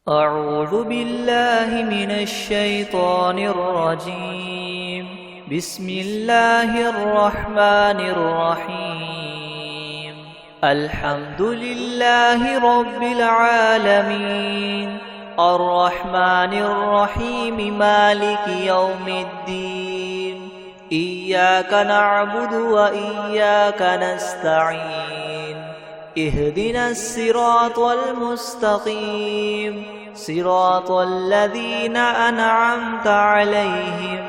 أعوذ بالله من الشيطان الرجيم. بسم الله الرحمن الرحيم. الحمد لله رب العالمين، الرحمن الرحيم، مالك يوم الدين. إياك نعبد وإياك نستعين. اهدنا الصراط المستقيم، صراط الذين أنعمت عليهم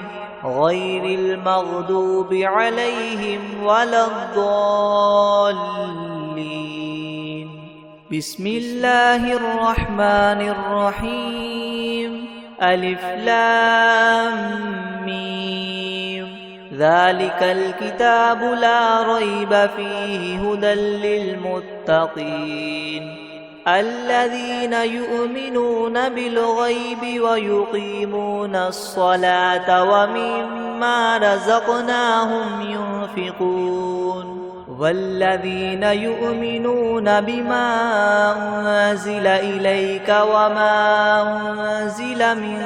غير المغضوب عليهم ولا الضالين. بسم الله الرحمن الرحيم. ألف لام ميم. ذلك الكتاب لا ريب فيه هدى للمتقين الذين يؤمنون بالغيب ويقيمون الصلاة ومما رزقناهم ينفقون والذين يؤمنون بما أنزل إليك وما أنزل من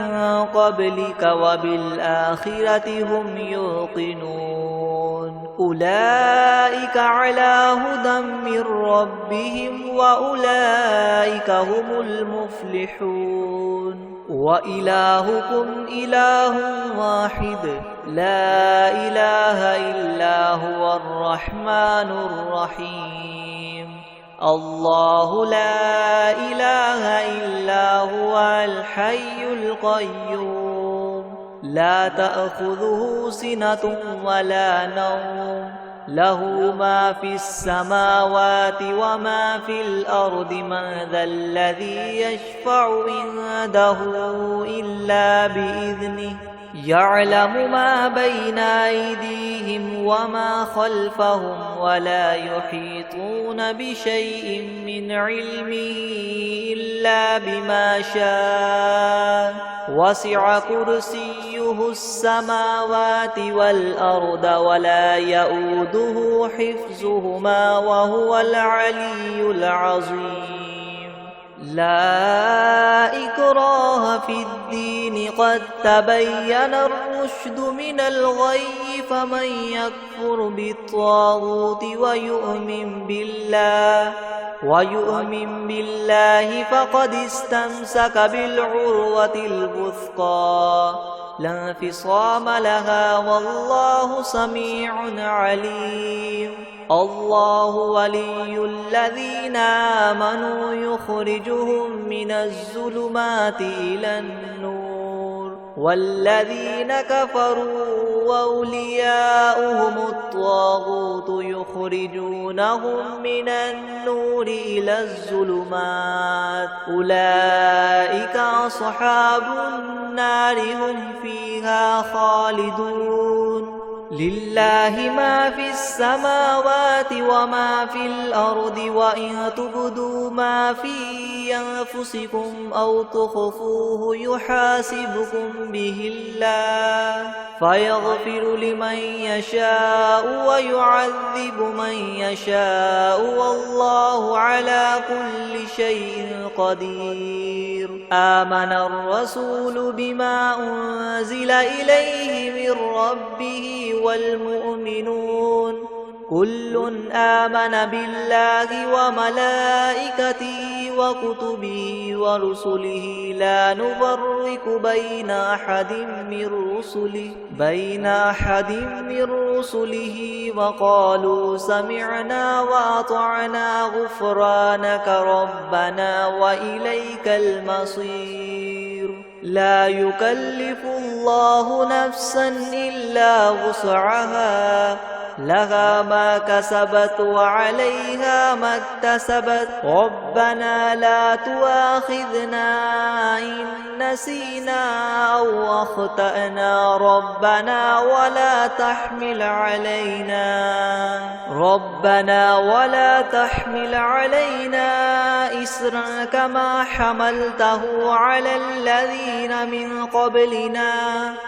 قبلك وبالآخرة هم يوقنون أولئك على هدى من ربهم وأولئك هم المفلحون. وإلهكم إله واحد لا إله إلا هو الرحمن الرحيم. الله لا إله إلا هو الحي القيوم لا تأخذه سنة ولا نوم له ما في السماوات وما في الأرض. من ذا الذي يشفع عنده إلا بإذنه يعلم ما بين أيديهم وما خلفهم ولا يحيطون بشيء من علمه إلا بما شاء. وسع كرسيه السماوات والأرض ولا يؤوده حفظهما وهو العلي العظيم. لا إكراه في الدين قد تبين الرشد من الغي. فمن يكفر بالطاغوت ويؤمن بالله فقد استمسك بالعروة الوثقى لا انفصام لها والله سميع عليم. الله ولي الذين آمنوا يخرجهم من الظلمات إلى النور والذين كفروا وأولياؤهم الطاغوت يخرجونهم من النور إلى الظلمات. أولئك أصحاب النار هم فيها خالدون. لله ما في السماوات وما في الأرض وإن تبدوا ما في أنفسكم أو تخفوه يحاسبكم به الله فيغفر لمن يشاء ويعذب من يشاء والله على كل شيء قدير. آمن الرسول بما أنزل إليه من ربه والمؤمنون كل آمن بالله وملائكته وكتبه ورسله لا نفرق بين أحد من رسله وقالوا سمعنا وأطعنا غفرانك ربنا وإليك المصير. لا يكلف الله نفسا إلا وسعها لها ما كسبت وعليها ما اكتسبت. ربنا لا تؤاخذنا إن نسينا أو أخطأنا ربنا ولا تحمل علينا إسرا كما حملته على الذين من قبلنا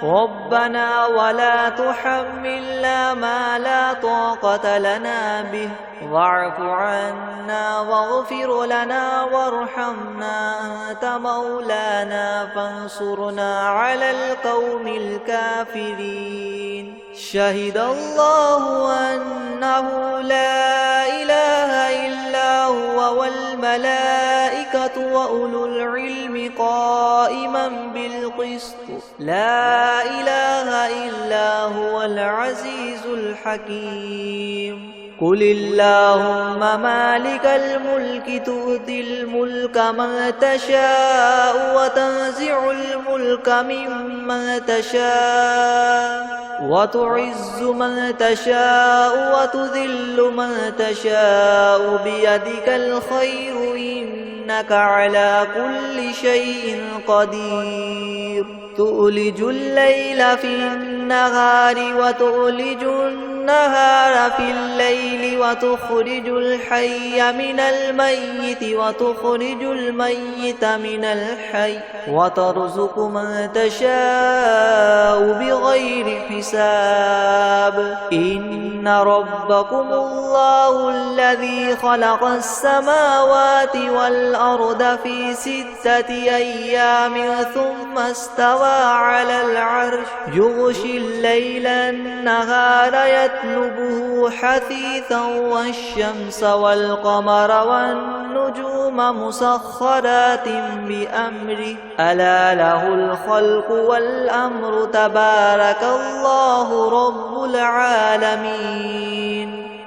ربنا ولا تحملنا ما لا لا طاقة لنا به واعف عنا واغفر لنا وارحمنا أنت مولانا فانصرنا على القوم الكافرين. شهد الله أنه لا إله إلا هو والملائكة وأولو العلم قائما بالقسط لا إله إلا هو العزيز الحكيم. قل اللهم مالك الملك تؤتي الملك من تشاء وتنزع الملك ممن تشاء وتعز من تشاء وتذل من تشاء بيدك الخير إنك على كل شيء قدير. تؤلج الليل في النهار وتؤلج النهار في الليل وتخرج الحي من الميت وتخرج الميت من الحي وترزق من تشاء بغير حساب. إن ربكم الله الذي خلق السماوات والأرض في 6 أيام ثم استوى على العرش يغشي الليل النهار يطلبه حثيثا والشمس والقمر والنجوم مسخرات بأمره ألا له الخلق والأمر تبارك الله رب العالمين.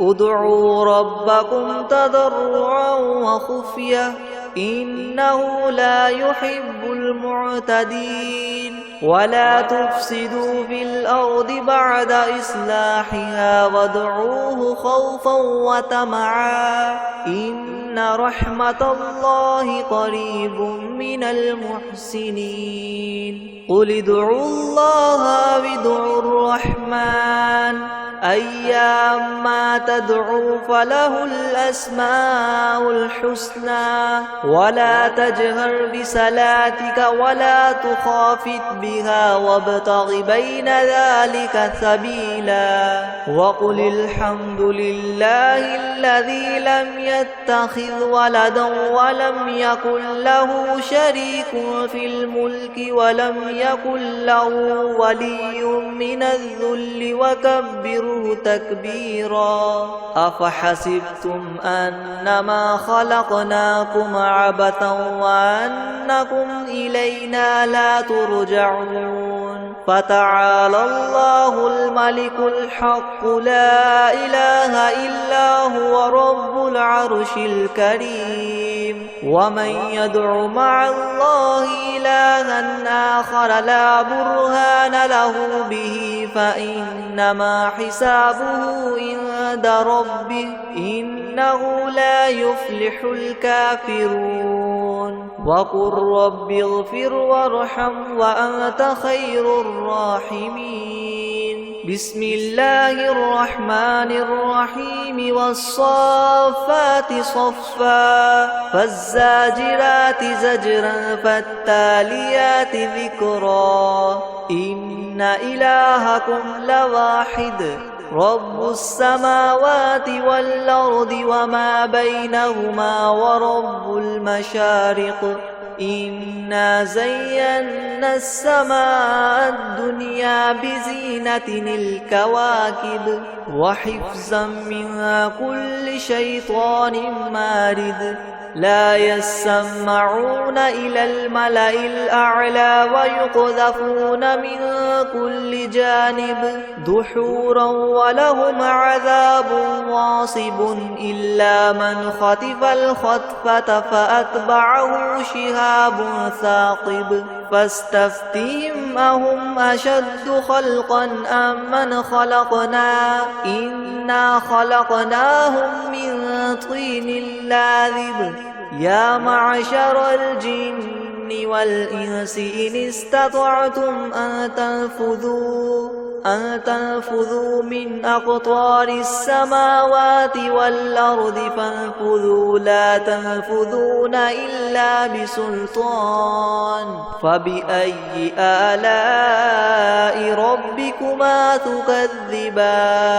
ادعوا ربكم تضرعا وخفية إنه لا يحب المعتدين. ولا تفسدوا في الأرض بعد إصلاحها وادعوه خوفا وطمعا إن رحمة الله قريب من المحسنين. قل ادعوا الله أو ادعوا الرحمن أيما تدعوا فله الأسماء الحسنى. ولا تجهر بصلاتك ولا تخافت بها وابتغ بين ذلك سبيلا. وقل الحمد لله الذي لم يتخذ ولدا ولم يكن له شريك في الملك ولم يكن له ولي من الذل وكبره تكبيرا. أفحسبتم أنما خلقناكم عبثا وأنكم إلينا لا ترجعون. فتعالى الله الملك الحق لا إله إلا هو رب العرش الكريم. ومن يدع مع الله إلها آخر لا برهان له به فإنما حسابه عند ربه إنه لا يفلح الكافرون. وقل رب اغفر وارحم وأنت خير الراحمين. بسم الله الرحمن الرحيم. والصافات صفا فالزاجرات زجرا فالتاليات ذكرا. إن إلهكم لواحد رب السماوات والأرض وما بينهما ورب المشارق. إنا زينا السماء الدنيا بزينة الكواكب وحفظا من كل شيطان مارد. لا يسمعون إلى الملأ الأعلى ويقذفون من كل جانب دحورا ولهم عذاب واصب إلا من خطف الخطفة فأتبعه شهاب ثاقب. فاستفتهم أهم أشد خلقا أم من خلقنا إنا خلقناهم من طين لازب. يا معشر الجن والإنس إن استطعتم أن تنفذوا من أقطار السماوات والأرض فانفذوا لا تنفذون إلا بسلطان فبأي آلاء ربكما تكذبان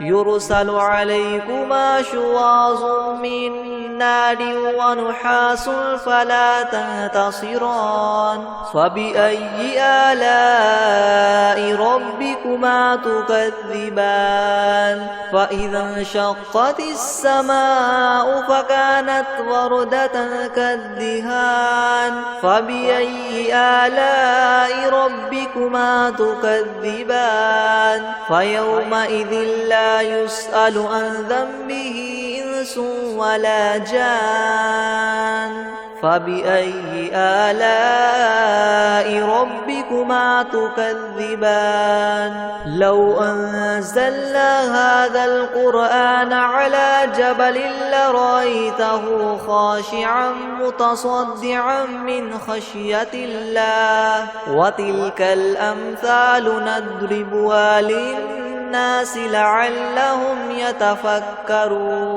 يرسل عليكما شواظ من نار ونحاس فلا تنتصران فبأي آلاء ربكما تكذبان فإذا انشقت السماء فكانت وردة كالدهان فبأي آلاء ربكما تكذبان فيومئذ لا يسأل عن ذنبه إنس ولا جان فبأي آلاء ربكما تكذبان لو أنزلنا هذا القرآن على جبل لرأيته خاشعا متصدعا من خشية الله وتلك الأمثال نضربها للناس لعلهم يتفكرون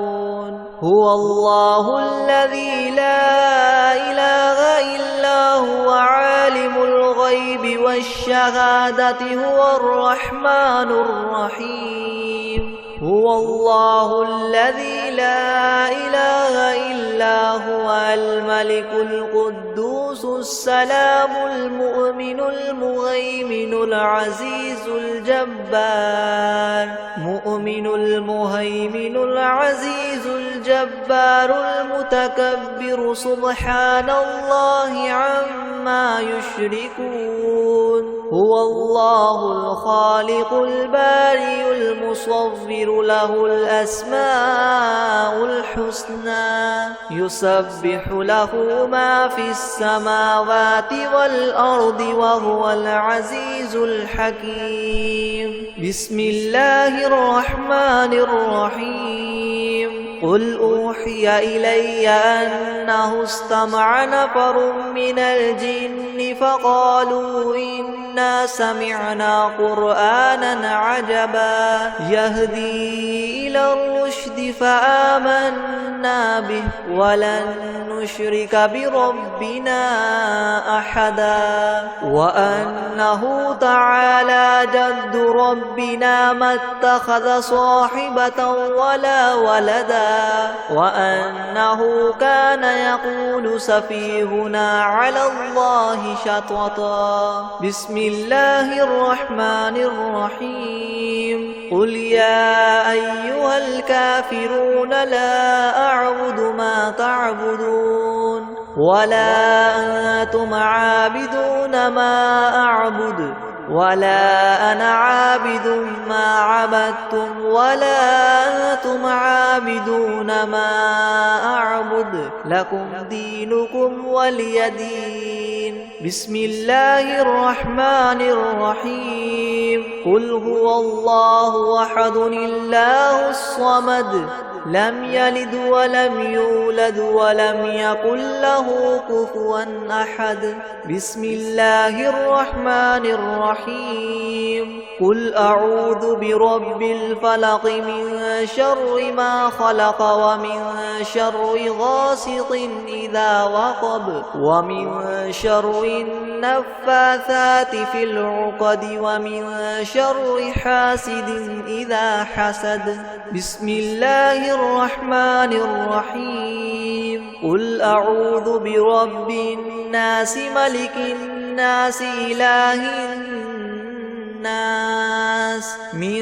هو الله الذي لا إله إلا هو عالم الغيب والشهادة هو الرحمن الرحيم هو الله الذي لا إله إلا هو الملك القدوس السلام المؤمن المهيمن العزيز الجبار مؤمن المهيمن العزيز الجبار المتكبر سبحان الله عما يشركون هو الله الخالق البارئ المصور له الأسماء الحسنى يسبح له ما في السماوات والأرض وهو العزيز الحكيم بسم الله الرحمن الرحيم قل أوحي إلي أنه استمع نفر من الجن فقالوا إنا سمعنا قرآنا عجبا يهدي إلى الرشد فآمنا به ولن نشرك بربنا أحدا وأنه تعالى جد ربنا ما اتخذ صاحبة ولا ولدا وأنه كان يقول سفيهنا على الله شططا بسم الله الرحمن الرحيم قل يا أيها الكافرون لا أعبد ما تعبدون ولا أنتم عابدون ما أعبد ولا أنا عابد ما عبدتم ولا أنتم عابدون ما أعبد لكم دينكم ولي دين بسم الله الرحمن الرحيم قل هو الله أحد الله الصمد لم يلد ولم يولد ولم يكن له كفوا أحد بسم الله الرحمن الرحيم قل أعوذ برب الفلق من شر ما خلق ومن شر غاسق إذا وقب ومن شر النفاثات في العقد ومن شر حاسد إذا حسد بسم الله الرحمن الرحيم قل أعوذ برب الناس ملك الناس إله الناس من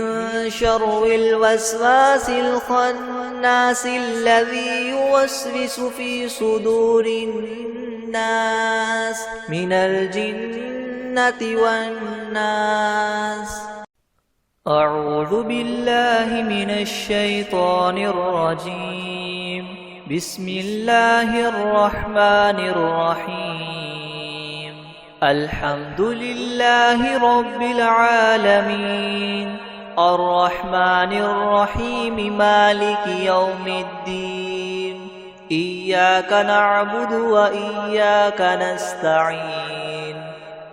شر الوسواس الخناس الذي يوسوس في صدور الناس من الجنة والناس أعوذ بالله من الشيطان الرجيم بسم الله الرحمن الرحيم الحمد لله رب العالمين الرحمن الرحيم مالك يوم الدين إياك نعبد وإياك نستعين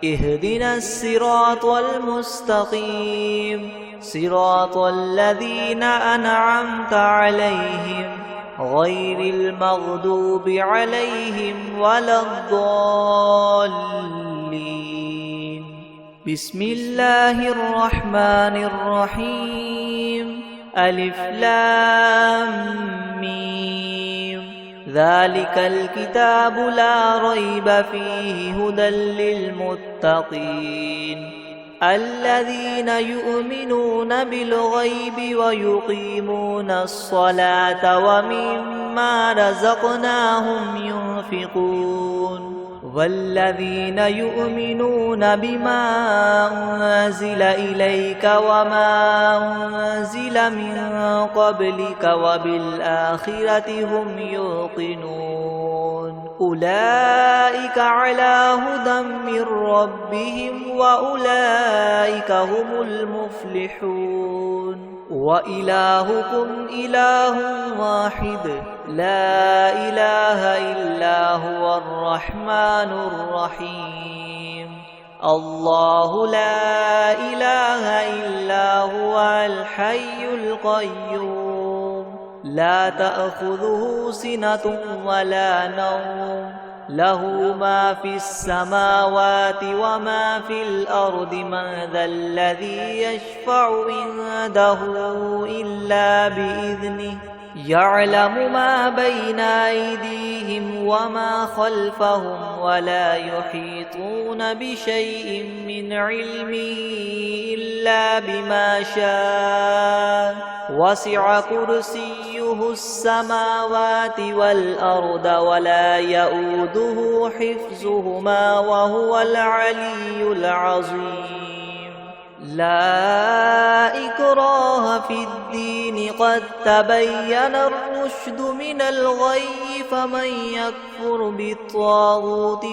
اهدنا الصراط المستقيم صراط الذين أنعمت عليهم غير المغضوب عليهم ولا الضالين. بسم الله الرحمن الرحيم. ألف لام ميم. ذلك الكتاب لا ريب فيه هدى للمتقين الذين يؤمنون بالغيب ويقيمون الصلاة ومما رزقناهم ينفقون والذين يؤمنون بما أنزل إليك وما أنزل من قبلك وبالآخرة هم يوقنون أولئك على هدى من ربهم وأولئك هم المفلحون. وإلهكم إله واحد لا إله إلا هو الرحمن الرحيم. الله لا إله إلا هو الحي القيوم لا تأخذه سنة ولا نوم له ما في السماوات وما في الأرض من ذا الذي يشفع عنده إلا بإذنه يعلم ما بين أيديهم وما خلفهم ولا يحيطون بشيء من علمه إلا بما شاء وسع كرسيه السماوات والأرض ولا يؤوده حفظهما وهو العلي العظيم. لا إكراه في الدين قد تبين الرشد من الغي فمن يكفر بالطاغوت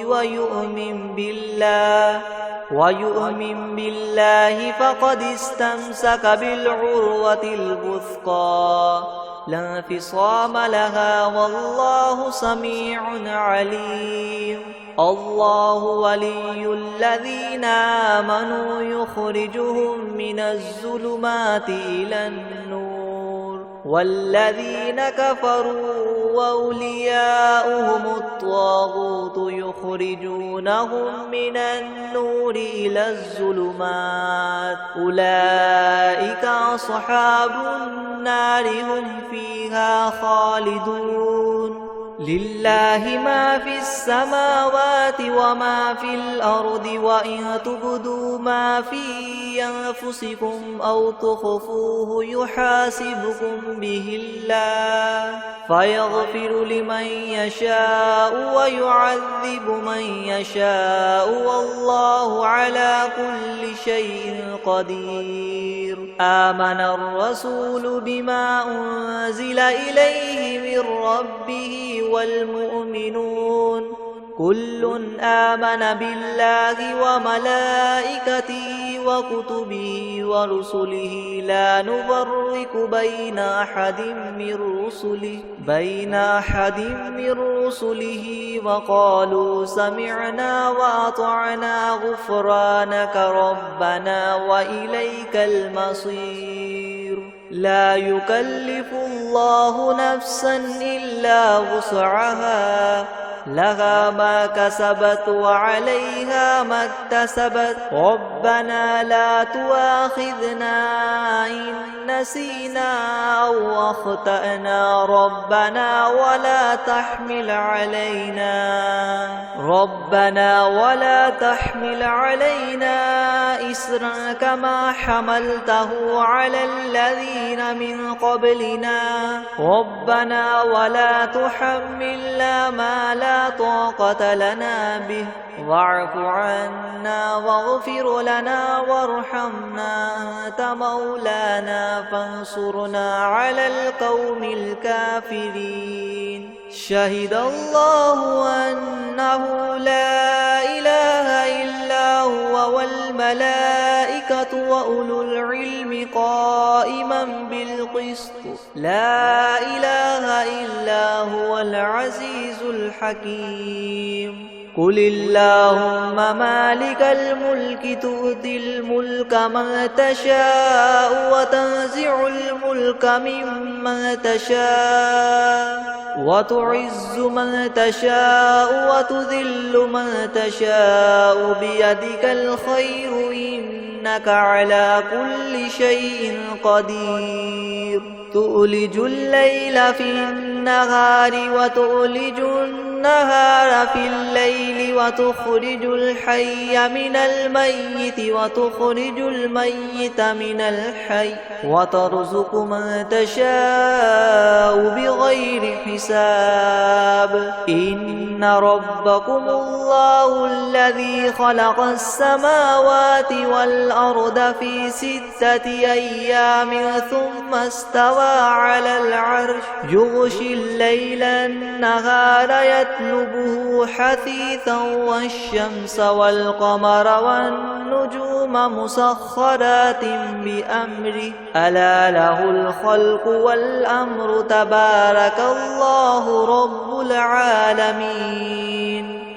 ويؤمن بالله فقد استمسك بالعروة الوثقى لا انفصام لها والله سميع عليم. الله ولي الذين آمنوا يخرجهم من الظلمات إلى النور والذين كفروا أولياؤهم الطاغوت يخرجونهم من النور إلى الظلمات أولئك أصحاب النار هم فيها خالدون. لله ما في السماوات وما في الأرض وإن تبدوا ما في أنفسكم أو تخفوه يحاسبكم به الله فيغفر لمن يشاء ويعذب من يشاء والله على كل شيء قدير. آمن الرسول بما أنزل إليه من ربه والمؤمنون كل آمن بالله وملائكته وكتبه ورسله لا نفرق بين أحد من رسله وقالوا سمعنا وأطعنا غفرانك ربنا وإليك المصير. لا يكلف الله نفسا إلا وسعها لها ما كسبت وعليها ما اكتسبت ربنا لا تؤاخذنا إن نسينا أو أخطأنا ربنا ولا تحمل علينا إسرا كما حملته على الذين من قبلنا ربنا ولا تحملنا ما لا طاقة لنا به واعف عنا واغفر لنا وارحمنا أنت مولانا فانصرنا على القوم الكافرين. شهد الله أنه لا إله إلا هو والملائكة وأولو العلم قائما بالقسط لا إله إلا هو العزيز الحكيم قل اللهم مالك الملك تؤتي الملك من تشاء وتنزع الملك ممن تشاء وتعز من تشاء وتذل من تشاء بيدك الخير إنك على كل شيء قدير تؤلج الليل في النهار وتؤلج النهار في الليل وتخرج الحي من الميت وتخرج الميت من الحي وترزق من تشاء بغير حساب إن ربكم الله الذي خلق السماوات والأرض في 6 أيام ثم استوى على العرش يغشي الليل النهار يطلبه حثيثا والشمس والقمر والنجوم مسخرات بأمره ألا له الخلق والأمر تبارك الله رب العالمين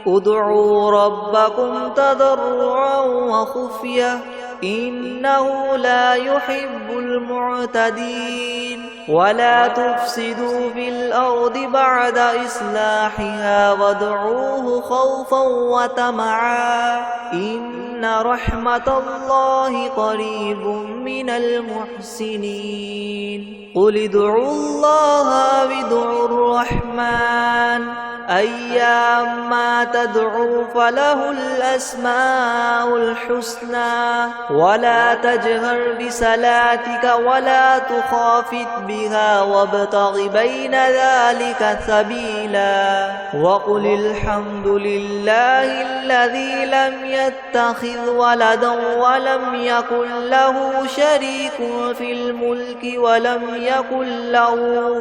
ادعوا ربكم تضرعا وخفية إنه لا يحب المعتدين ولا تفسدوا في الأرض بعد إصلاحها وادعوه خوفا وطمعا إن رحمة الله قريب من المحسنين قل ادعوا الله وادعوا الرحمن أيما تدعوا فله الأسماء الحسنى ولا تجهر بصلاتك ولا تخافت بها وابتغ بين ذلك سبيلا وقل الحمد لله الذي لم يتخذ ولدا ولم يكن له شريك في الملك ولم يكن له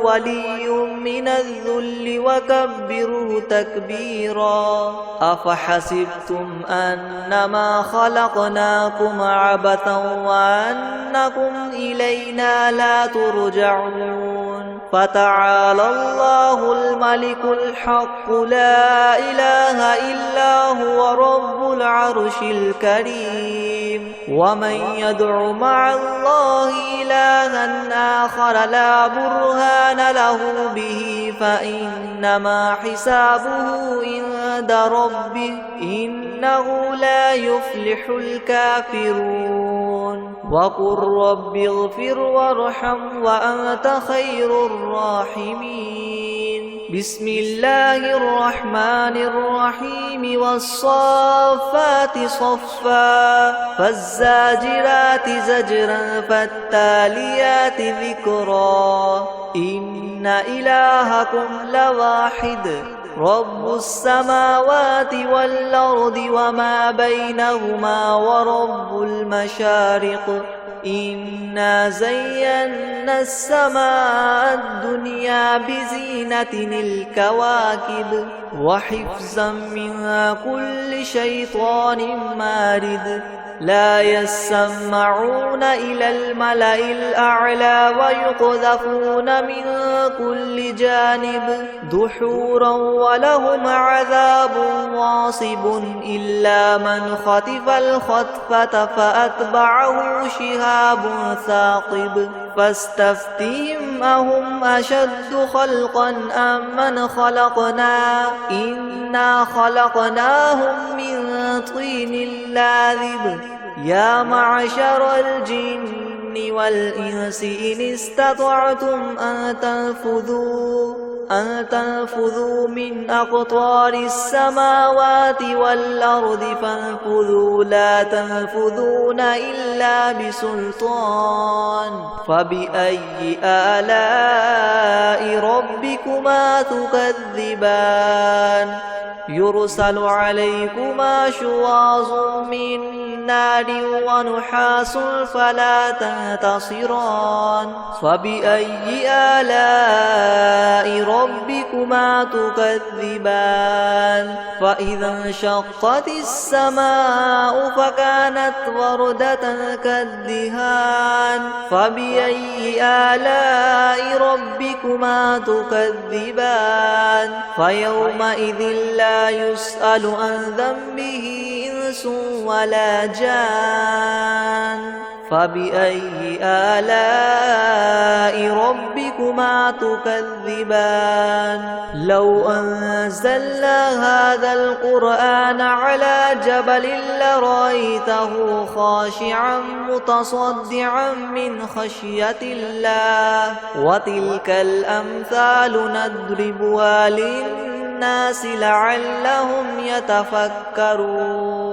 ولي من الذل وكبره تكبيرا أفحسبتم أنما خلقناكم عبثا وأنكم إلينا لا ترجعون فتعالى الله الملك الحق لا إله إلا هو رب العرش الكريم ومن يدع مع الله إلها آخر لا برهان له به فإنما حسابه عند ربه إنه لا يفلح الكافرون وقل رب اغفر وارحم وأنت خير الراحمين بسم الله الرحمن الرحيم والصافات صفا فالزاجرات زجرا فالتاليات ذكرا إن إلهكم لواحد رب السماوات والأرض وما بينهما ورب المشارق إنا زينا السماء الدنيا بزينة الكواكب وحفظا من كل شيطان مارد لا يسمعون إلى الملأ الأعلى ويقذفون من كل جانب دحورا ولهم عذاب واصب إلا من خطف الخطفة فأتبعه شهاب ثاقب فاستفتهم أهم أشد خلقا أم من خلقنا إنا خلقناهم من طين لاذب يا معشر الجن والإنس إن استطعتم أن تنفذوا من أقطار السماوات والأرض فانفذوا لا تنفذون إلا بسلطان فبأي آلاء ربكما تكذبان يرسل عليكما شواظ من نار ونحاس فلا تنتصران فبأي آلاء ربكما تكذبان فإذا انشقت السماء فكانت وردة كالدهان فبأي آلاء ربكما تكذبان فيومئذ لا يسأل عن ذنبه إنس ولا جان فبأي آلاء ربكما تكذبان لو أنزلنا هذا القرآن على جبل لرأيته خاشعا متصدعا من خشية الله وتلك الأمثال نضربها للناس لعلهم يتفكرون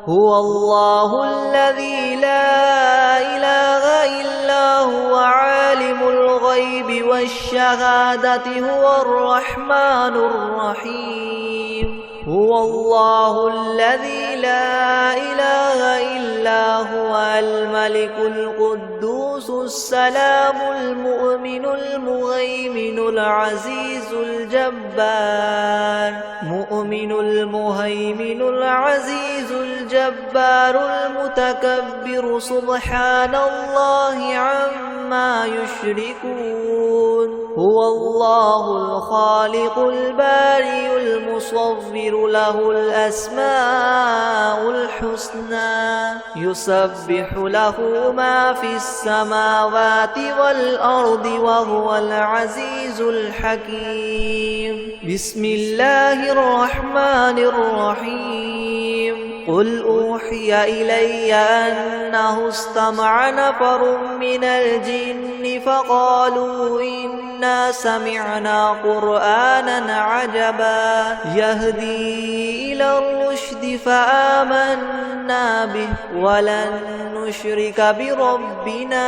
هو الله الذي لا إله إلا هو عالم الغيب والشهادة هو الرحمن الرحيم هو الله الذي لا إله إلا هو الملك القدوس السلام المؤمن المهيمن العزيز الجبار مؤمن المهيمن العزيز الجبار المتكبر سبحان الله عما يشركون هو الله الخالق البارئ المصور له الأسماء الحسنى يسبح له ما في السماوات والأرض وهو العزيز الحكيم بسم الله الرحمن الرحيم قل أوحي إلي أنه استمع نفر من الجن فقالوا إنا سمعنا قرآنا عجبا يهدي إلى الرشد فآمنا به ولن نشرك بربنا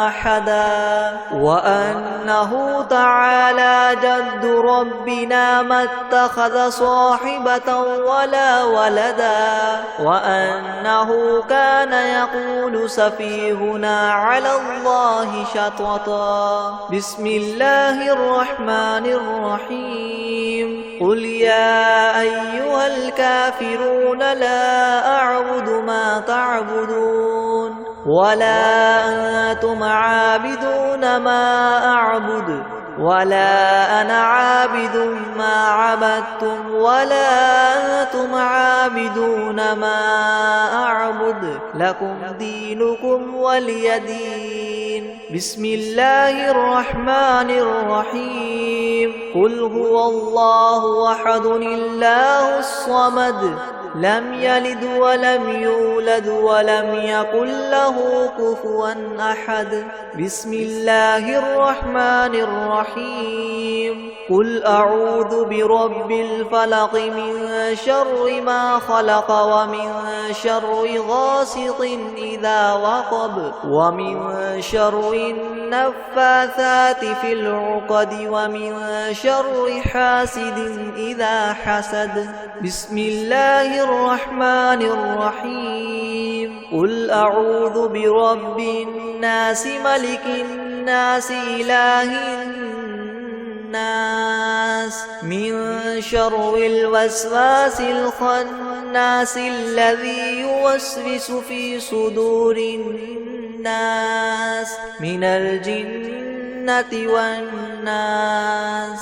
أحدا وأنه تعالى جد ربنا ما اتخذ صاحبة ولا ولدا وأنه كان يقول سفيهنا على الله شططا بسم الله الرحمن الرحيم قل يا أيها الكافرون لا أعبد ما تعبدون ولا أنتم عابدون ما أعبد ولا أنا عابد ما عبدتم ولا أنتم عابدون ما أعبد لكم دينكم ولي دين بسم الله الرحمن الرحيم قل هو الله أحد الله الصمد لم يلد ولم يولد ولم يكن له كفوا أحد بسم الله الرحمن الرحيم قل أعوذ برب الفلق من شر ما خلق ومن شر غاسق إذا وقب ومن شر النفاثات في العقد ومن شر حاسد إذا حسد بسم الله الرحمن الرحيم قل أعوذ برب الناس ملك الناس إله الناس من شر الوسواس الخناس الذي يوسوس في صدور الناس من الجنة والناس